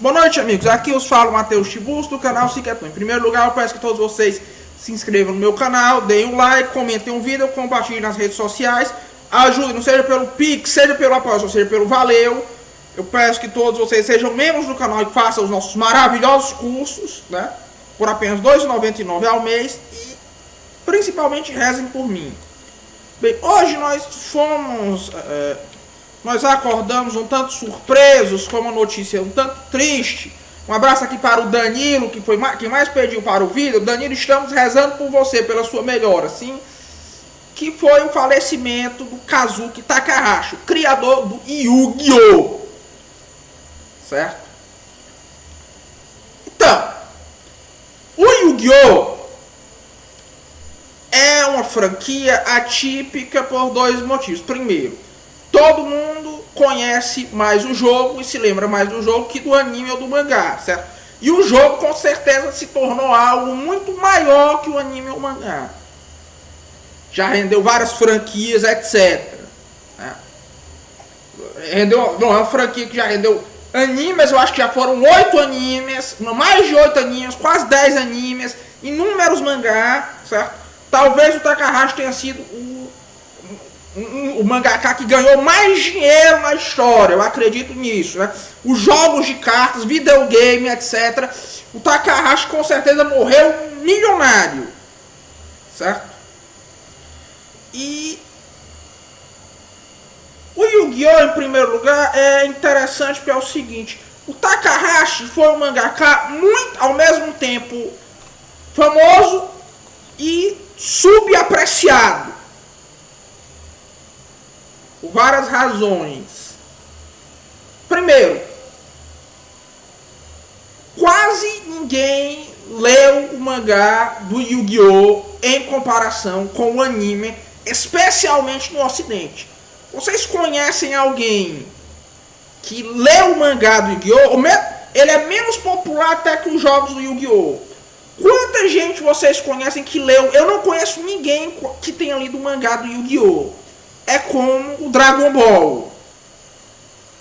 Boa noite, amigos. Aqui os falo Matheus Tibus do canal Cicatão. Em primeiro lugar, eu peço que todos vocês se inscrevam no meu canal, deem um like, comentem um vídeo, compartilhem nas redes sociais, ajudem, não seja pelo Pix, seja pelo apoio, seja pelo Valeu. Eu peço que todos vocês sejam membros do canal e façam os nossos maravilhosos cursos, né? Por apenas R$ 2,99 ao mês e principalmente rezem por mim. Bem, hoje nós acordamos um tanto surpresos com uma notícia um tanto triste. Um abraço aqui para o Danilo, que foi quem mais pediu para o vídeo. Danilo, estamos rezando por você, pela sua melhora, sim. Que foi o falecimento do Kazuki Takahashi, criador do Yu-Gi-Oh! Certo? Então, o Yu-Gi-Oh! É uma franquia atípica por dois motivos. Primeiro, todo mundo conhece mais o jogo e se lembra mais do jogo que do anime ou do mangá, certo? E o jogo com certeza se tornou algo muito maior que o anime ou o mangá. Já rendeu várias franquias, etc. Não é uma franquia que já rendeu animes, eu acho que já foram 8 animes, mais de 8 animes, quase 10 animes, inúmeros mangá, certo? Talvez o Takahashi tenha sido o mangaka que ganhou mais dinheiro na história, eu acredito nisso, né? Os jogos de cartas, videogame, etc. O Takahashi com certeza morreu milionário, certo? E o Yu-Gi-Oh! Em primeiro lugar é interessante porque é o seguinte: o Takahashi foi um mangaka muito, ao mesmo tempo, famoso e subapreciado. Por várias razões. Primeiro, quase ninguém leu o mangá do Yu-Gi-Oh! Em comparação com o anime, especialmente no Ocidente. Vocês conhecem alguém que leu o mangá do Yu-Gi-Oh! Ele é menos popular até que os jogos do Yu-Gi-Oh! Quanta gente vocês conhecem que leu? Eu não conheço ninguém que tenha lido o mangá do Yu-Gi-Oh! É como o Dragon Ball.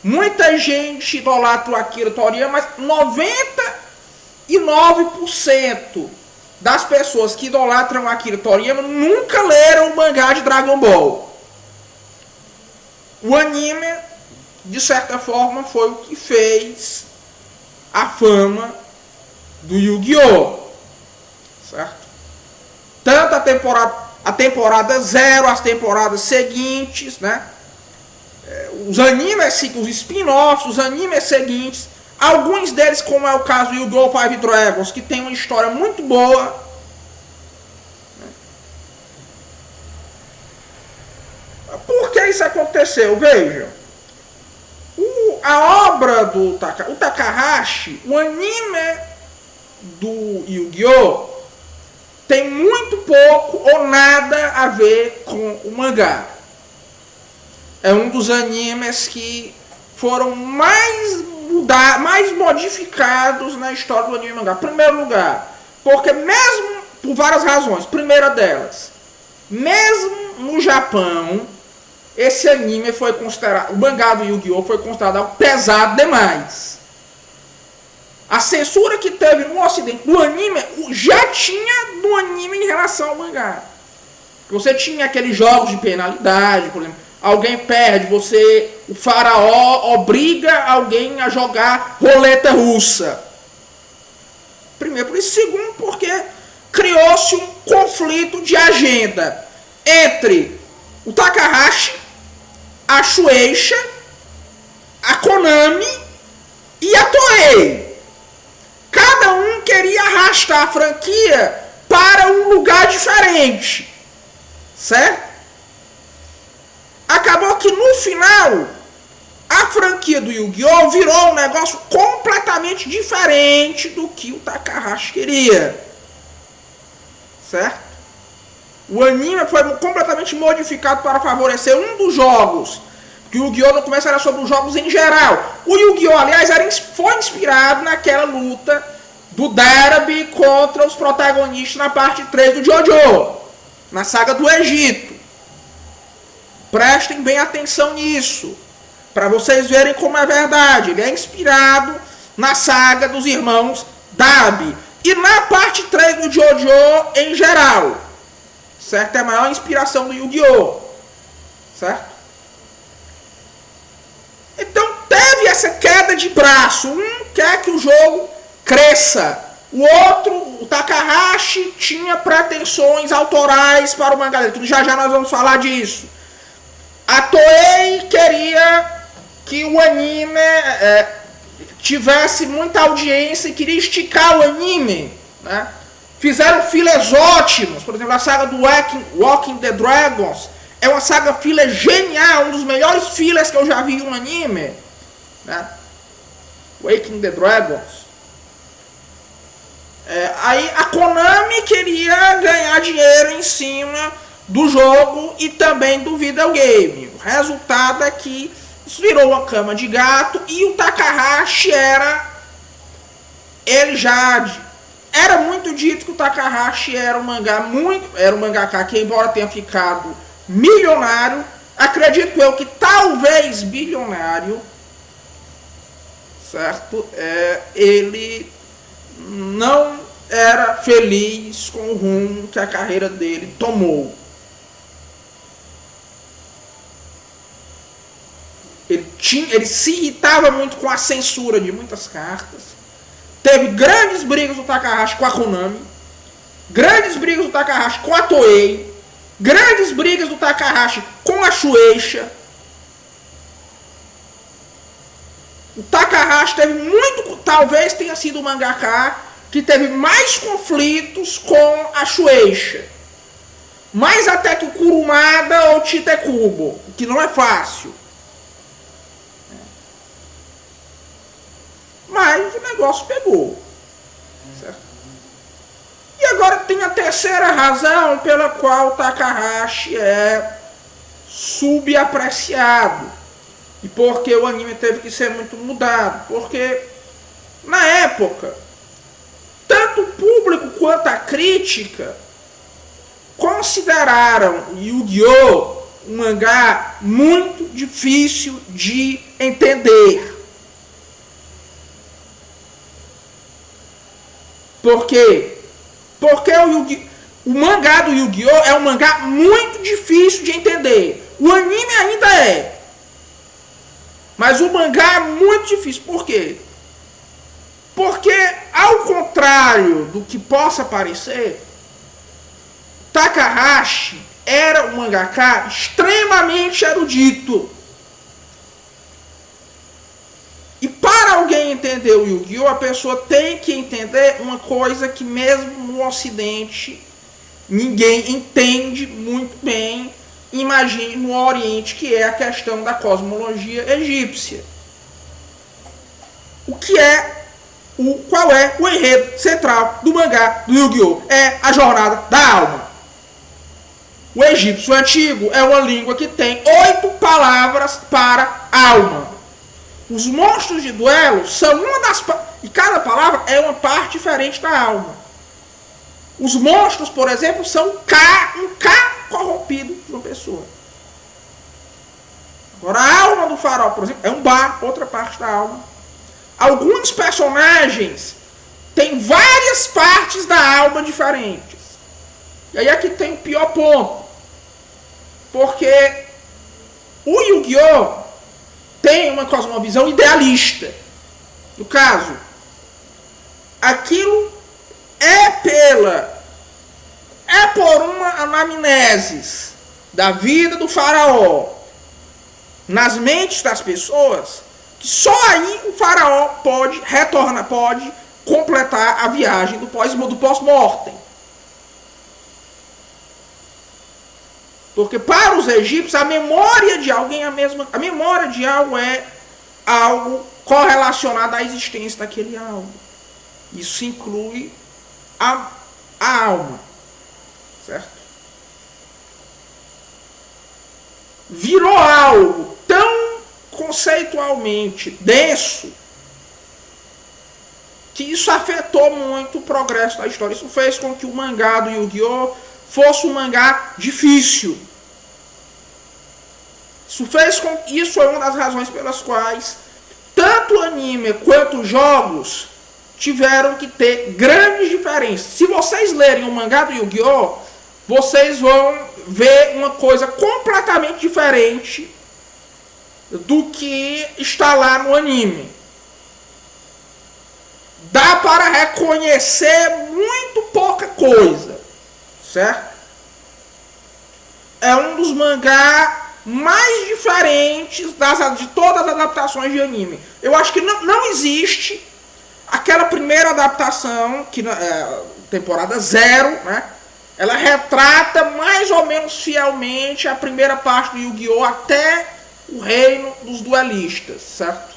Muita gente idolatra o Akira Toriyama, mas 99% das pessoas que idolatram o Akira Toriyama nunca leram o mangá de Dragon Ball. O anime, de certa forma, foi o que fez a fama do Yu-Gi-Oh! Certo? Tanto a temporada 0, as temporadas seguintes, né? Os animes, os spin-offs, os animes seguintes, alguns deles, como é o caso do Yu-Gi-Oh! Five Dragons, que tem uma história muito boa. Por que isso aconteceu? Veja, a obra do Takahashi, o anime do Yu-Gi-Oh! Tem muito pouco ou nada a ver com o mangá. É um dos animes que foram mais modificados na história do anime e mangá. Primeiro lugar, porque mesmo por várias razões. Primeira delas, mesmo no Japão, esse anime foi considerado, o mangá do Yu-Gi-Oh! Foi considerado algo pesado demais. A censura que teve no Ocidente do anime já tinha no anime em relação ao mangá. Você tinha aqueles jogos de penalidade, por exemplo, alguém perde, o faraó obriga alguém a jogar roleta russa. Primeiro por isso, segundo porque criou-se um conflito de agenda entre o Takahashi, a Shueisha, a Konami e a Toei. Cada um queria arrastar a franquia para um lugar diferente, certo? Acabou que no final a franquia do Yu-Gi-Oh! Virou um negócio completamente diferente do que o Takahashi queria, certo? O anime foi completamente modificado para favorecer um dos jogos. Que o Yu-Gi-Oh! No começo era sobre os jogos em geral. O Yu-Gi-Oh! Aliás, foi inspirado naquela luta do Derby contra os protagonistas na parte 3 do JoJo, na saga do Egito. Prestem bem atenção nisso, para vocês verem como é verdade. Ele é inspirado na saga dos irmãos Dabi. E na parte 3 do JoJo em geral. Certo? É a maior inspiração do Yu-Gi-Oh! Certo? Então teve essa queda de braço. Um quer que o jogo cresça. O outro, o Takahashi, tinha pretensões autorais para o mangá dele. Já já nós vamos falar disso. A Toei queria que o anime tivesse muita audiência e queria esticar o anime. Né? Fizeram fillers ótimos. Por exemplo, a saga do Walking the Dragons é uma saga filler genial. Um dos melhores fillers que eu já vi em um anime. Né? Waking the Dragons. Aí a Konami queria ganhar dinheiro em cima do jogo e também do videogame. O resultado é que isso virou uma cama de gato e o Takahashi era muito dito que o Takahashi era um mangaka que, embora tenha ficado milionário, acredito eu que talvez bilionário, certo? Ele não era feliz com o rumo que a carreira dele tomou. Ele se irritava muito com a censura de muitas cartas. Teve grandes brigas do Takahashi com a Konami, grandes brigas do Takahashi com a Toei, grandes brigas do Takahashi com a Shueisha. O Takahashi talvez tenha sido o mangaka que teve mais conflitos com a Shueisha. Mais até que o Kurumada ou o Tite-Kubo, que não é fácil. Mas o negócio pegou. Certo? E agora tem a terceira razão pela qual o Takahashi é subapreciado. E porque o anime teve que ser muito mudado. Porque na época, tanto o público quanto a crítica consideraram Yu-Gi-Oh! Um mangá muito difícil de entender. Por quê? Porque o mangá do Yu-Gi-Oh! É um mangá muito difícil de entender. O anime ainda é. Mas o mangá é muito difícil. Por quê? Porque, ao contrário do que possa parecer, Takahashi era um mangaka extremamente erudito. E para alguém entender o Yu-Gi-Oh! A pessoa tem que entender uma coisa que mesmo no Ocidente ninguém entende muito bem. Imagine no Oriente, que é a questão da cosmologia egípcia. Qual é o enredo central do mangá do Yu-Gi-Oh! É a jornada da alma. O egípcio antigo é uma língua que tem 8 palavras para alma. Os monstros de duelo são uma das... E cada palavra é uma parte diferente da alma. Os monstros, por exemplo, são um K corrompido de uma pessoa. Agora, a alma do faraó, por exemplo, é um Ba, outra parte da alma. Alguns personagens têm várias partes da alma diferentes. E aí aqui tem o pior ponto. Porque o Yu-Gi-Oh! Tem uma cosmovisão idealista. No caso, aquilo é por uma anamnese da vida do faraó nas mentes das pessoas, que só aí o faraó pode completar a viagem do pós-mortem. Porque para os egípcios a memória de alguém é a mesma. A memória de algo é algo correlacionado à existência daquele algo. Isso inclui a alma. Certo? Virou algo tão conceitualmente denso que isso afetou muito o progresso da história. Isso fez com que o mangá do Yu-Gi-Oh! Fosse um mangá difícil. Isso é uma das razões pelas quais tanto tanto o anime quanto os jogos tiveram que ter grandes diferenças. Se vocês lerem o mangá do Yu-Gi-Oh!, vocês vão ver uma coisa completamente diferente do que está lá no anime. Dá para reconhecer muito pouca coisa, certo? É um dos mangás mais diferentes de todas as adaptações de anime. Eu acho que não existe aquela primeira adaptação, que temporada 0, né? Ela retrata mais ou menos fielmente a primeira parte do Yu-Gi-Oh! Até o reino dos duelistas, certo?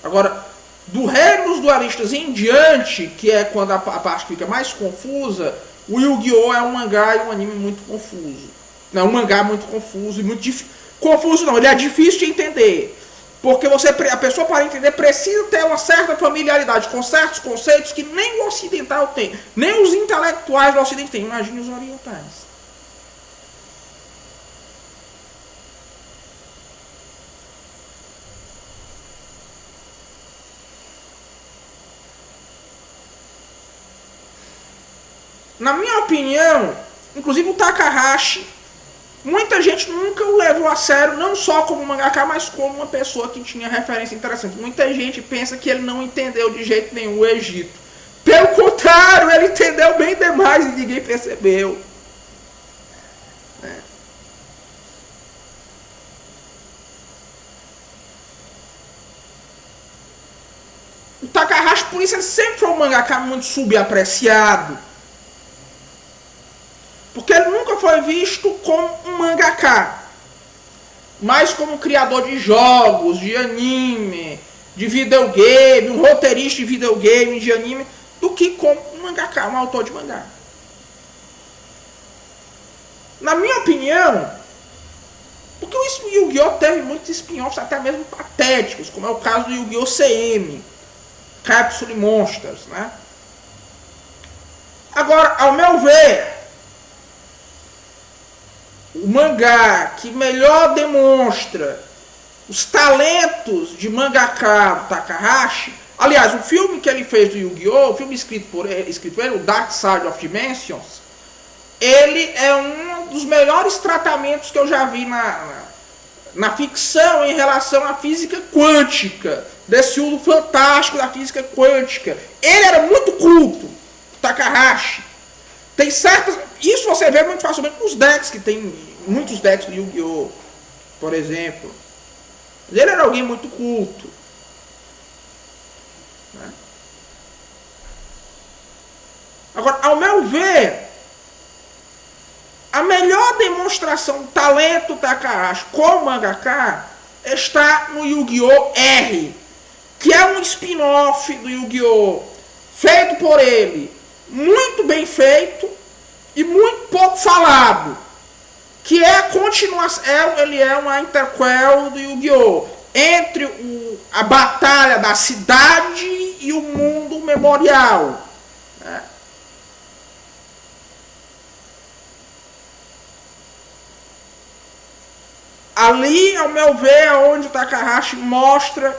Agora, do reino dos duelistas em diante, que é quando a parte fica mais confusa, o Yu-Gi-Oh! É um mangá e um anime muito confuso. Não, um mangá muito confuso e muito difícil. Confuso não, ele é difícil de entender. Porque a pessoa, para entender, precisa ter uma certa familiaridade com certos conceitos que nem o ocidental tem. Nem os intelectuais do ocidente têm. Imagine os orientais. Na minha opinião, inclusive o Takahashi, muita gente nunca o levou a sério, não só como mangaka, mas como uma pessoa que tinha referência interessante. Muita gente pensa que ele não entendeu de jeito nenhum o Egito. Pelo contrário, ele entendeu bem demais e ninguém percebeu. O Takahashi, por isso, ele sempre foi um mangaka muito subapreciado. Porque ele nunca foi visto como um mangaka, mas como um criador de jogos, de anime, de videogame, um roteirista de videogame, de anime, do que como um mangaka, um autor de mangá. Na minha opinião, porque o Yu-Gi-Oh! Teve muitos spin-offs até mesmo patéticos, como é o caso do Yu-Gi-Oh! CM, Capsule Monsters, né? Agora, ao meu ver, o mangá que melhor demonstra os talentos de mangaka do Takahashi, aliás, o filme que ele fez do Yu-Gi-Oh!, o filme escrito por ele, o Dark Side of Dimensions, ele é um dos melhores tratamentos que eu já vi na ficção em relação à física quântica, desse uso fantástico da física quântica. Ele era muito culto, Takahashi. Tem certas... Isso você vê muito facilmente nos decks, que tem muitos decks do Yu-Gi-Oh!, por exemplo. Ele era alguém muito culto. Né? Agora, ao meu ver, a melhor demonstração do talento do Takahashi como mangaka está no Yu-Gi-Oh! R, que é um spin-off do Yu-Gi-Oh! Feito por ele, muito bem feito e muito pouco falado, que é a continuação, ele é uma interquel do Yu-Gi-Oh! Entre a batalha da cidade e o mundo memorial. Né? Ali, ao meu ver, é onde o Takahashi mostra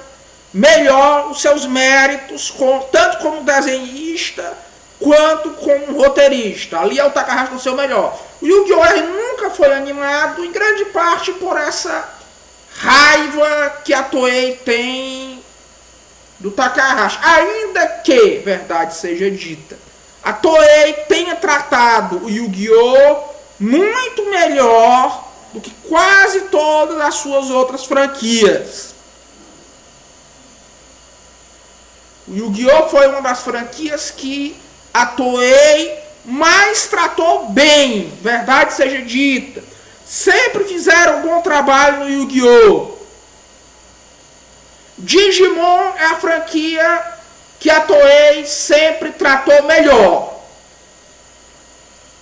melhor os seus méritos, tanto como desenhista quanto como roteirista. Ali é o Takahashi no seu melhor. O Yu-Gi-Oh! Nunca foi animado, em grande parte por essa raiva que a Toei tem do Takahashi. Ainda que, verdade seja dita, a Toei tenha tratado o Yu-Gi-Oh! Muito melhor do que quase todas as suas outras franquias. O Yu-Gi-Oh! Foi uma das franquias que a Toei mais tratou bem, verdade seja dita. Sempre fizeram um bom trabalho no Yu-Gi-Oh! Digimon é a franquia que a Toei sempre tratou melhor.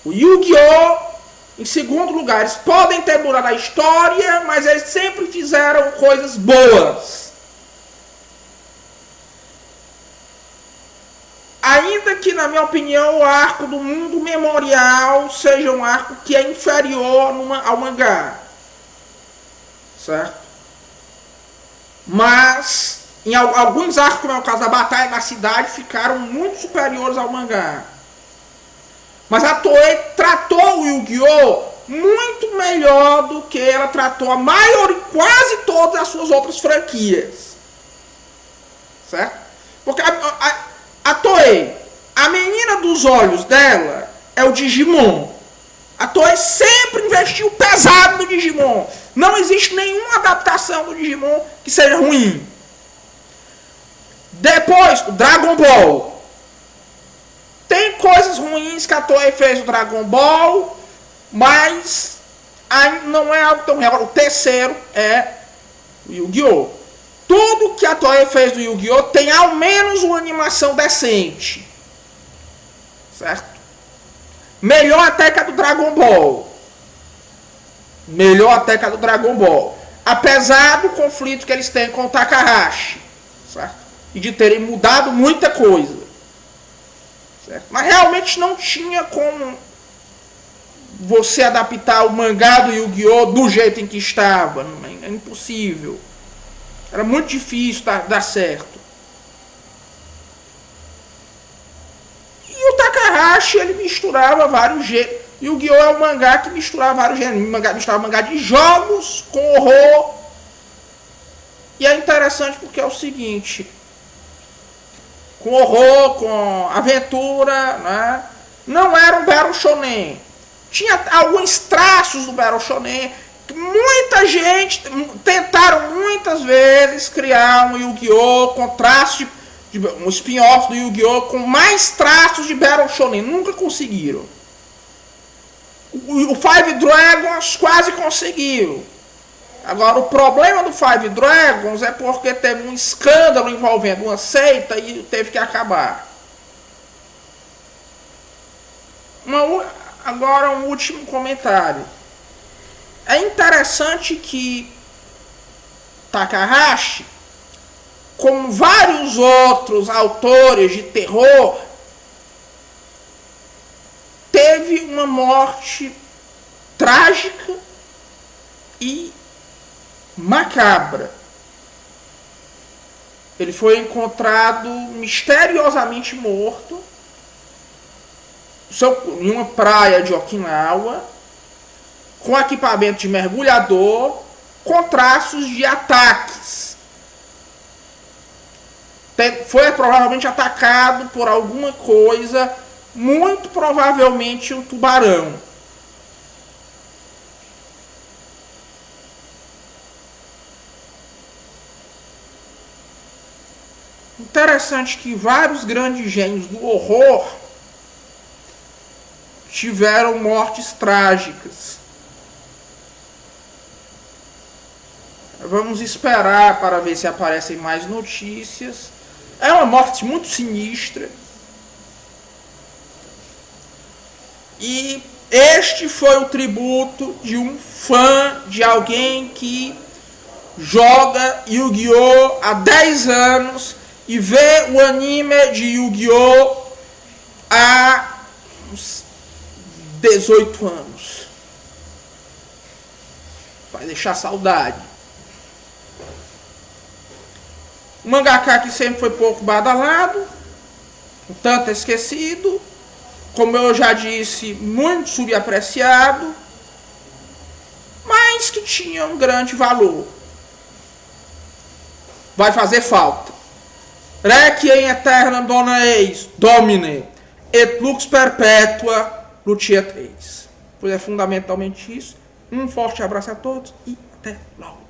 O Yu-Gi-Oh! Em segundo lugar, eles podem ter mudado a história, mas eles sempre fizeram coisas boas. Ainda que, na minha opinião, o arco do mundo memorial seja um arco que é inferior ao mangá. Certo? mas em alguns arcos, como é o caso da Batalha da Cidade, ficaram muito superiores ao mangá. Mas a Toei tratou o Yu-Gi-Oh! Muito melhor do que ela tratou a maioria, quase todas as suas outras franquias. Certo? Porque a Toei, a menina dos olhos dela é o Digimon. A Toei sempre investiu pesado no Digimon. Não existe nenhuma adaptação do Digimon que seja ruim. Depois, o Dragon Ball. Tem coisas ruins que a Toei fez no Dragon Ball, mas não é algo tão real. Agora, o terceiro é o Yu-Gi-Oh! Tudo que a Toei fez do Yu-Gi-Oh! Tem ao menos uma animação decente. Certo? Melhor até que a do Dragon Ball. Melhor até que a do Dragon Ball. Apesar do conflito que eles têm com o Takahashi. Certo? E de terem mudado muita coisa. Certo? Mas realmente não tinha como você adaptar o mangá do Yu-Gi-Oh! Do jeito em que estava. É impossível. Era muito difícil dar certo. E o Takahashi, ele misturava vários gêneros. Yu-Gi-Oh! É um mangá que misturava vários gêneros. Misturava mangá de jogos com horror. E é interessante porque é o seguinte: com horror, com aventura, né? Não era um Battle Shonen. Tinha alguns traços do Battle Shonen. Muita gente tentaram muitas vezes criar um Yu-Gi-Oh! Com traços de um spin-off do Yu-Gi-Oh! Com mais traços de Battle Shonen. Nunca conseguiram. O Five Dragons quase conseguiu. Agora, o problema do Five Dragons é porque teve um escândalo envolvendo uma seita e teve que acabar. Agora, um último comentário. É interessante que Takahashi, como vários outros autores de terror, teve uma morte trágica e macabra. Ele foi encontrado misteriosamente morto em uma praia de Okinawa, com equipamento de mergulhador, com traços de ataques. Foi provavelmente atacado por alguma coisa, muito provavelmente um tubarão. Interessante que vários grandes gênios do horror tiveram mortes trágicas. Vamos esperar para ver se aparecem mais notícias. É uma morte muito sinistra. E este foi o tributo de um fã, de alguém que joga Yu-Gi-Oh! Há 10 anos e vê o anime de Yu-Gi-Oh! Há uns 18 anos. Vai deixar saudade. O mangaka que sempre foi pouco badalado, um tanto esquecido, como eu já disse, muito subapreciado, mas que tinha um grande valor. Vai fazer falta. Requiem Aeternam Dona Eis, Domine, et lux perpetua luciat eis. Pois é fundamentalmente isso. Um forte abraço a todos e até logo.